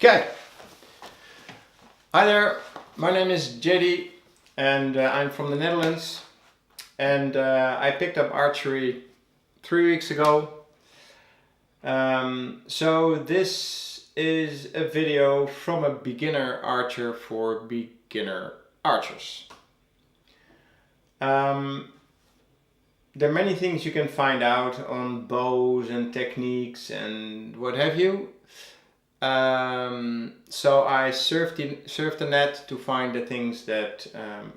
Okay. Hi there, my name is JD and I'm from the Netherlands, and I picked up archery 3 weeks ago. So this is a video from a beginner archer for beginner archers. There are many things you can find out on bows and techniques and what have you. So I surfed the net to find the things that,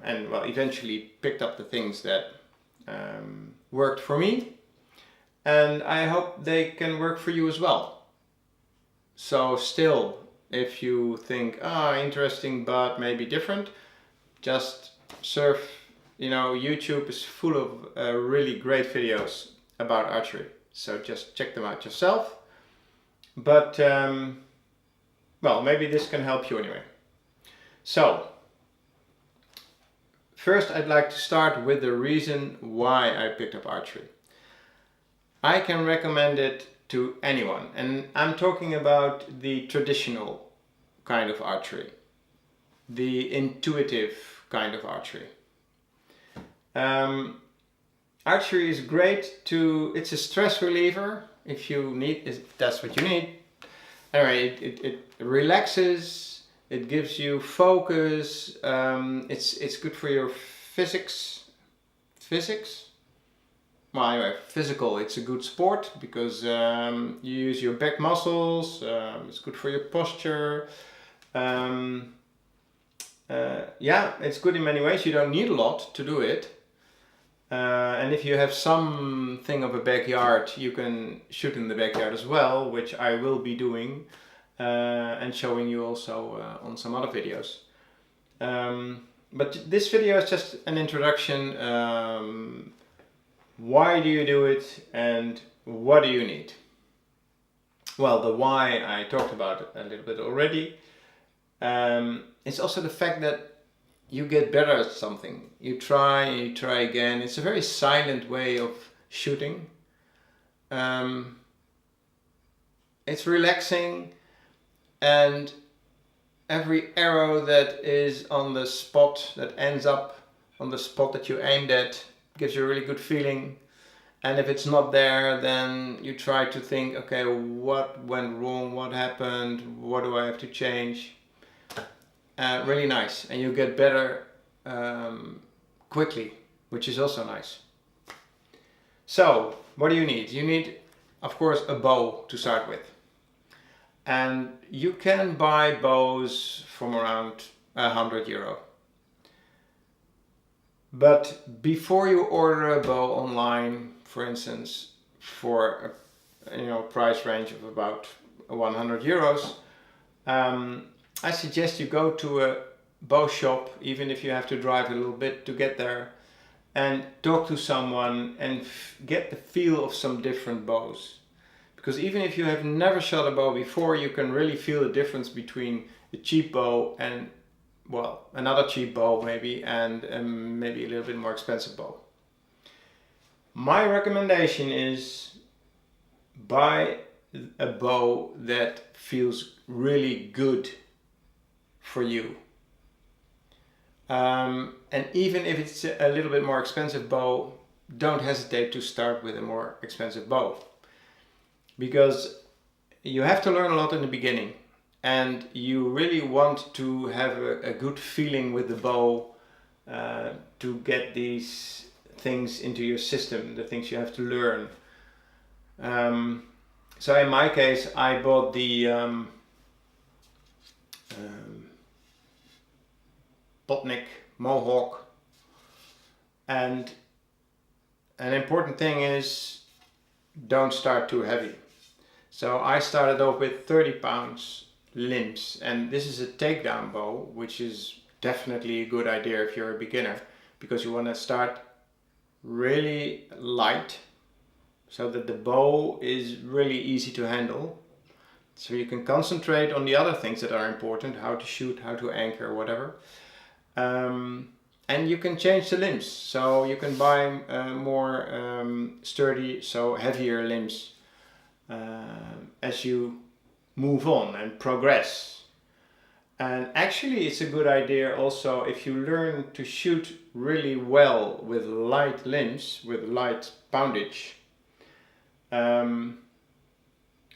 and well, eventually picked up the things that worked for me, and I hope they can work for you as well. So still, if you think, interesting but maybe different, just surf. YouTube is full of really great videos about archery, so just check them out yourself. But well, maybe this can help you anyway. So, first I'd like to start with the reason why I picked up archery. I can recommend it to anyone, and I'm talking about the traditional kind of archery, the intuitive kind of archery. Archery is great it's a stress reliever if that's what you need. Anyway, it relaxes, it gives you focus, it's good for your physics? Well, anyway, physical, it's a good sport because you use your back muscles, it's good for your posture. Yeah, it's good in many ways. You don't need a lot to do it. And if you have something of a backyard, you can shoot in the backyard as well, which I will be doing and showing you also on some other videos. But this video is just an introduction. Why do you do it and what do you need? Well, the why I talked about a little bit already. It's also the fact that you get better at something. You try and you try again. It's a very silent way of shooting. It's relaxing, and every arrow that is on the spot, that ends up on the spot that you aimed at, gives you a really good feeling. And if it's not there, then you try to think, okay, what went wrong? What happened? What do I have to change? Really nice, and you get better quickly, which is also nice. So, what do you need? You need, of course, a bow to start with. And you can buy bows from around €100. But before you order a bow online, for instance, for a price range of about €100, I suggest you go to a bow shop, even if you have to drive a little bit to get there, and talk to someone and get the feel of some different bows. Because even if you have never shot a bow before, you can really feel the difference between a cheap bow and, well, another cheap bow maybe, and maybe a little bit more expensive bow. My recommendation is buy a bow that feels really good for you. And even if it's a little bit more expensive bow, don't hesitate to start with a more expensive bow, because you have to learn a lot in the beginning, and you really want to have a good feeling with the bow to get these things into your system, the things you have to learn. So in my case, I bought the Botnik Mohawk, and an important thing is don't start too heavy. So I started off with 30 pounds limbs, and this is a takedown bow, which is definitely a good idea if you're a beginner, because you want to start really light so that the bow is really easy to handle, so you can concentrate on the other things that are important, how to shoot, how to anchor, whatever. And you can change the limbs, so you can buy more sturdy, so heavier limbs as you move on and progress. And actually it's a good idea also if you learn to shoot really well with light limbs, with light poundage.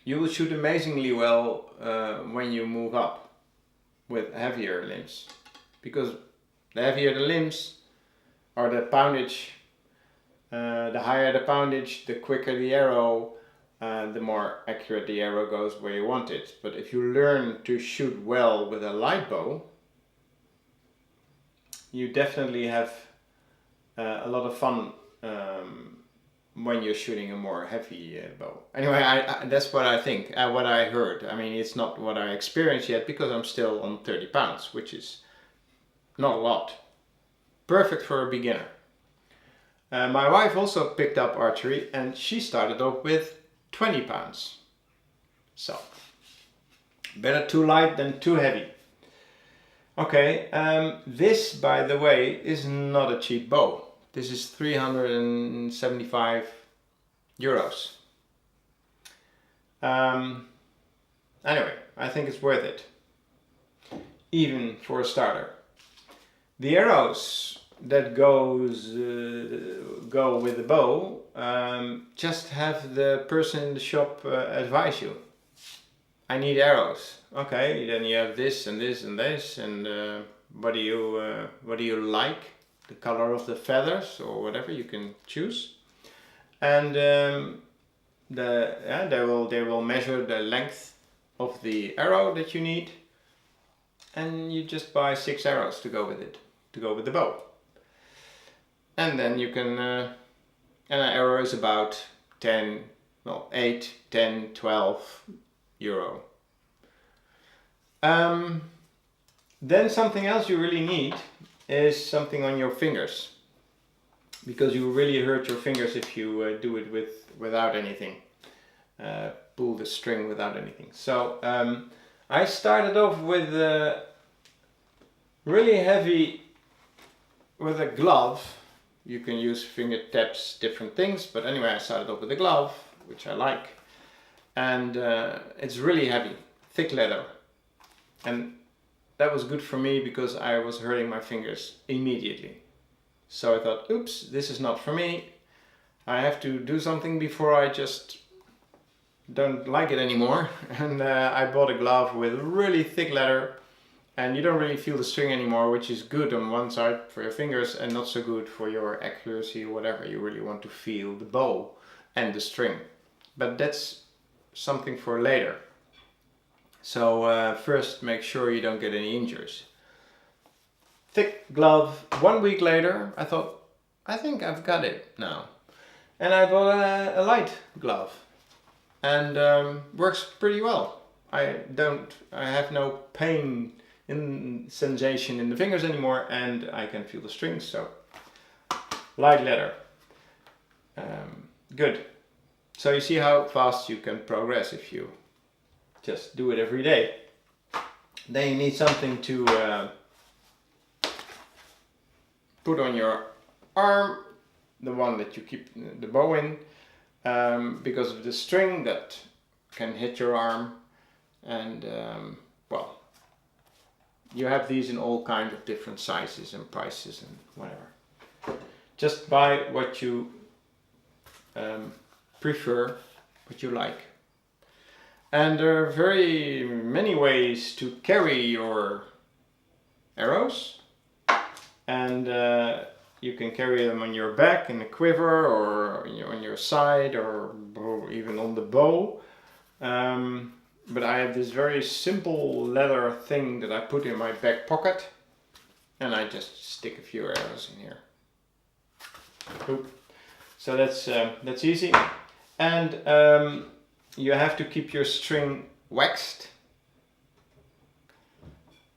You will shoot amazingly well when you move up with heavier limbs, because the heavier the limbs or the poundage, the higher the poundage, the quicker the arrow, the more accurate the arrow goes where you want it. But if you learn to shoot well with a light bow, you definitely have a lot of fun when you're shooting a more heavy bow. Anyway, that's what I think, what I heard. I mean, it's not what I experienced yet because I'm still on 30 pounds, which is not a lot. Perfect for a beginner. My wife also picked up archery and she started off with 20 pounds. So, better too light than too heavy. Okay, this, by the way, is not a cheap bow. This is 375 euros. Anyway, I think it's worth it, even for a starter. The arrows that go with the bow, just have the person in the shop advise you. I need arrows. Okay, then you have this and this and this, and what do you like? The color of the feathers or whatever you can choose, and they will measure the length of the arrow that you need, and you just buy 6 arrows to go with it, to go with the bow. And then you can, and an arrow is about 8, 10, 12 euro. Then something else you really need is something on your fingers, because you really hurt your fingers if you do it without anything, pull the string without anything. So I started off with really heavy, with a glove. You can use fingertips, different things, but anyway, I started off with a glove, which I like, and it's really heavy, thick leather, and that was good for me because I was hurting my fingers immediately. So I thought, oops, this is not for me. I have to do something before I just don't like it anymore. And I bought a glove with really thick leather, and you don't really feel the string anymore, which is good on one side for your fingers and not so good for your accuracy or whatever. You really want to feel the bow and the string. But that's something for later. So first make sure you don't get any injuries. Thick glove. 1 week later I thought, I think I've got it now. And I bought a light glove, and works pretty well. I have no pain in sensation in the fingers anymore, and I can feel the strings. So light leather. Good. So you see how fast you can progress if you just do it every day. Then you need something to put on your arm, the one that you keep the bow in, because of the string that can hit your arm. And well, you have these in all kinds of different sizes and prices and whatever. Just buy what you prefer, what you like. And there are very many ways to carry your arrows, and you can carry them on your back in a quiver, or on your side, or even on the bow. But I have this very simple leather thing that I put in my back pocket, and I just stick a few arrows in here. Oop. So that's easy. And you have to keep your string waxed,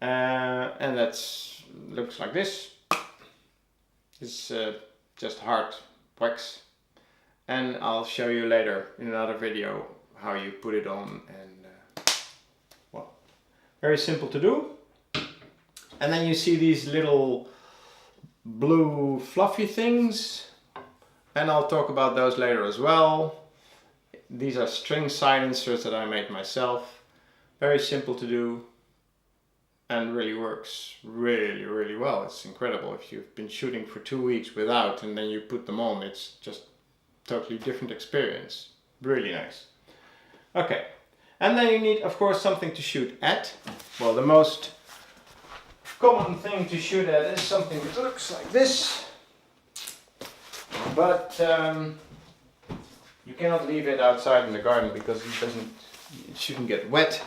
and that's looks like this. It's just hard wax, and I'll show you later in another video how you put it on, and well, very simple to do. And then you see these little blue fluffy things, and I'll talk about those later as well. These are string silencers that I made myself. very simple to do, and really works really well. It's incredible. If you've been shooting for 2 weeks without and then you put them on, it's just totally different experience. Really nice. Okay, and then you need, of course, something to shoot at. Well, the most common thing to shoot at is something that looks like this, but you cannot leave it outside in the garden because it shouldn't get wet,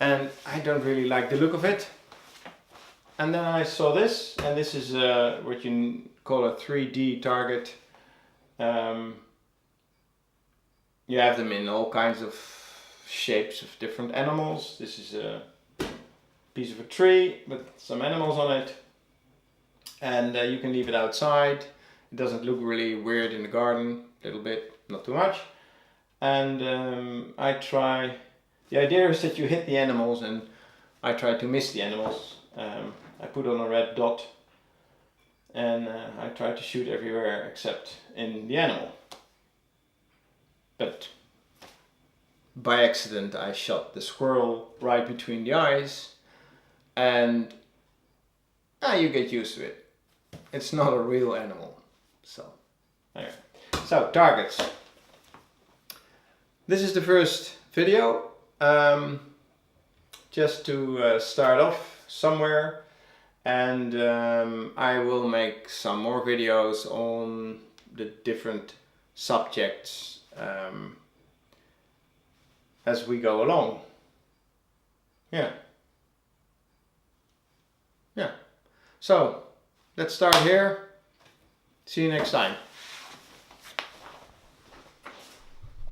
and I don't really like the look of it. And then I saw this, and this is what you call a 3D target. You have them in all kinds of shapes of different animals. This is a piece of a tree with some animals on it, and you can leave it outside. It doesn't look really weird in the garden, a little bit, not too much. And the idea is that you hit the animals, and I try to miss the animals. I put on a red dot, and I try to shoot everywhere except in the animal. But by accident I shot the squirrel right between the eyes, and you get used to it. It's not a real animal. So, anyway. So, targets. This is the first video, just to start off somewhere, and I will make some more videos on the different subjects as we go along. Yeah. So, let's start here. See you next time.